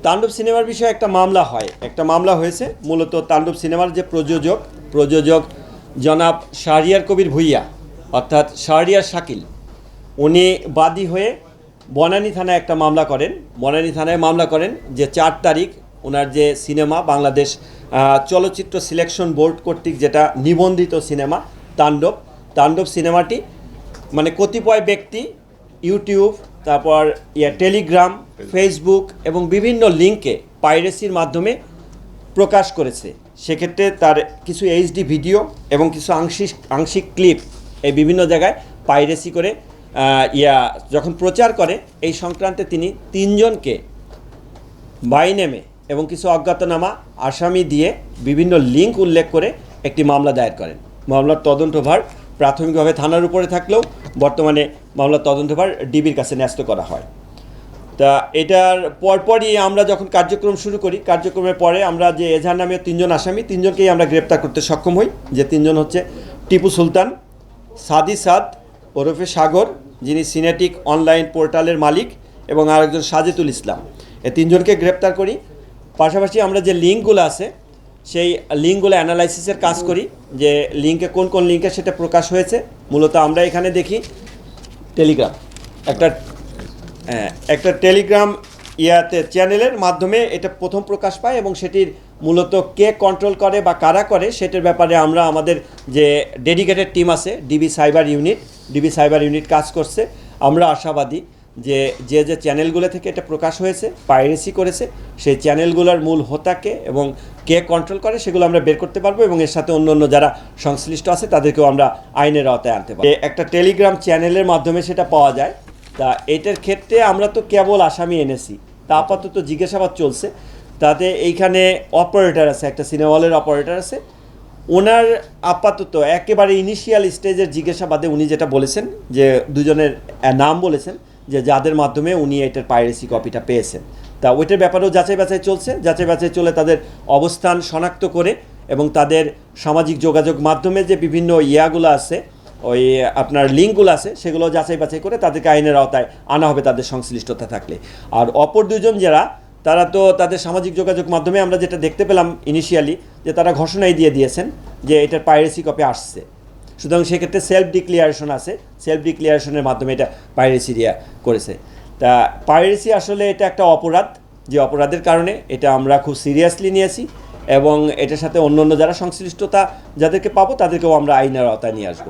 তাণ্ডব সিনেমার বিষয়ে একটা মামলা হয়েছে। মূলত তাণ্ডব সিনেমার যে প্রযোজক জনাব শাহরিয়ার কবির ভূঁইয়া, অর্থাৎ শাহরিয়ার শাকিল, উনি বাদী হয়ে বনানী থানায় একটা মামলা করেন যে 4 তারিখ ওনার যে সিনেমা বাংলাদেশ চলচ্চিত্র সিলেকশন বোর্ড কর্তৃক যেটা নিবন্ধিত সিনেমা তাণ্ডব সিনেমাটি মানে কতিপয় ব্যক্তি ইউটিউব, তারপর টেলিগ্রাম, ফেসবুক এবং বিভিন্ন লিঙ্কে পাইরেসির মাধ্যমে প্রকাশ করেছে। সেক্ষেত্রে তার কিছু এইচডি ভিডিও এবং কিছু আংশিক ক্লিপ এই বিভিন্ন জায়গায় পাইরেসি করে যখন প্রচার করে, এই সংক্রান্তে তিনি 3 জনকে বাই নেমে এবং কিছু অজ্ঞাতনামা আসামি দিয়ে বিভিন্ন লিঙ্ক উল্লেখ করে একটি মামলা দায়ের করেন। মামলার তদন্তভার প্রাথমিকভাবে থানার উপরে থাকলেও বর্তমানে মামলার তদন্তভার ডিবির কাছে ন্যস্ত করা হয়। তা এটার পরপরই আমরা যখন কার্যক্রম শুরু করি, কার্যক্রমের পরে আমরা যে এজাহার নামে 3 জন আসামি, 3 জনকেই আমরা গ্রেপ্তার করতে সক্ষম হই। যে 3 জন হচ্ছে টিপু সুলতান, সাদি সাদ ওরফে সাগর, যিনি সিনেটিক অনলাইন পোর্টালের মালিক, এবং আরেকজন সাজেদুল ইসলাম। এই 3 জনকে গ্রেপ্তার করি। পাশাপাশি আমরা যে লিঙ্কগুলো আছে সেই লিঙ্কগুলো অ্যানালাইসিসের কাজ করি, যে লিঙ্কে কোন লিঙ্কে সেটা প্রকাশ হয়েছে। মূলত আমরা এখানে দেখি টেলিগ্রাম, একটা টেলিগ্রাম চ্যানেলের মাধ্যমে এটা প্রথম প্রকাশ পায়, এবং সেটির মূলত কে কন্ট্রোল করে বা কারা করে সেটার ব্যাপারে আমরা আমাদের যে ডেডিকেটেড টিম আছে ডিবি সাইবার ইউনিট কাজ করছে। আমরা আশাবাদী যে চ্যানেলগুলো থেকে এটা প্রকাশ হয়েছে, পাইরেসি করেছে, সেই চ্যানেলগুলোর মূল হোতাকে এবং কে কন্ট্রোল করে সেগুলো আমরা বের করতে পারবো, এবং এর সাথে অন্য যারা সংশ্লিষ্ট আছে তাদেরকেও আমরা আইনের আওতায় আনতে পারবো। একটা টেলিগ্রাম চ্যানেলের মাধ্যমে সেটা পাওয়া যায়। তা এটার ক্ষেত্রে আমরা তো কেবল আসামি এনেছি, তা আপাতত জিজ্ঞাসাবাদ চলছে। তাতে এইখানে অপারেটর আছে, একটা সিনেমা হলের অপারেটর আছে, ওনার আপাতত একেবারে ইনিশিয়াল স্টেজের জিজ্ঞাসাবাদে উনি যেটা বলেছেন যে 2 জনের নাম বলেছেন যে যাদের মাধ্যমে উনি এটার পাইরেসি কপিটা পেয়েছেন। তা ওইটার ব্যাপারেও যাচাই বাছাই চলে তাদের অবস্থান শনাক্ত করে, এবং তাদের সামাজিক যোগাযোগ মাধ্যমে যে বিভিন্ন ইয়াগুলো আছে, ওই আপনার লিঙ্কগুলো আছে, সেগুলো যাচাই বাছাই করে তাদেরকে আইনের আওতায় আনা হবে তাদের সংশ্লিষ্টতা থাকলে। আর অপর 2 জন তারা তো তাদের সামাজিক যোগাযোগ মাধ্যমে আমরা যেটা দেখতে পেলাম ইনিশিয়ালি, যে তারা ঘোষণাই দিয়ে দিয়েছেন যে এটার পাইরেসি কপি আসছে। সুতরাং সেক্ষেত্রে সেলফ ডিক্লিয়ারেশনের মাধ্যমে এটা পাইরেসি করেছে। তা পাইরেসি আসলে এটা একটা অপরাধ, যে অপরাধের কারণে এটা আমরা খুব সিরিয়াসলি নিয়েছি, এবং এটার সাথে অন্য যারা সংশ্লিষ্টতা যাদেরকে পাবো তাদেরকেও আমরা আইনের আওতায় নিয়ে আসবো।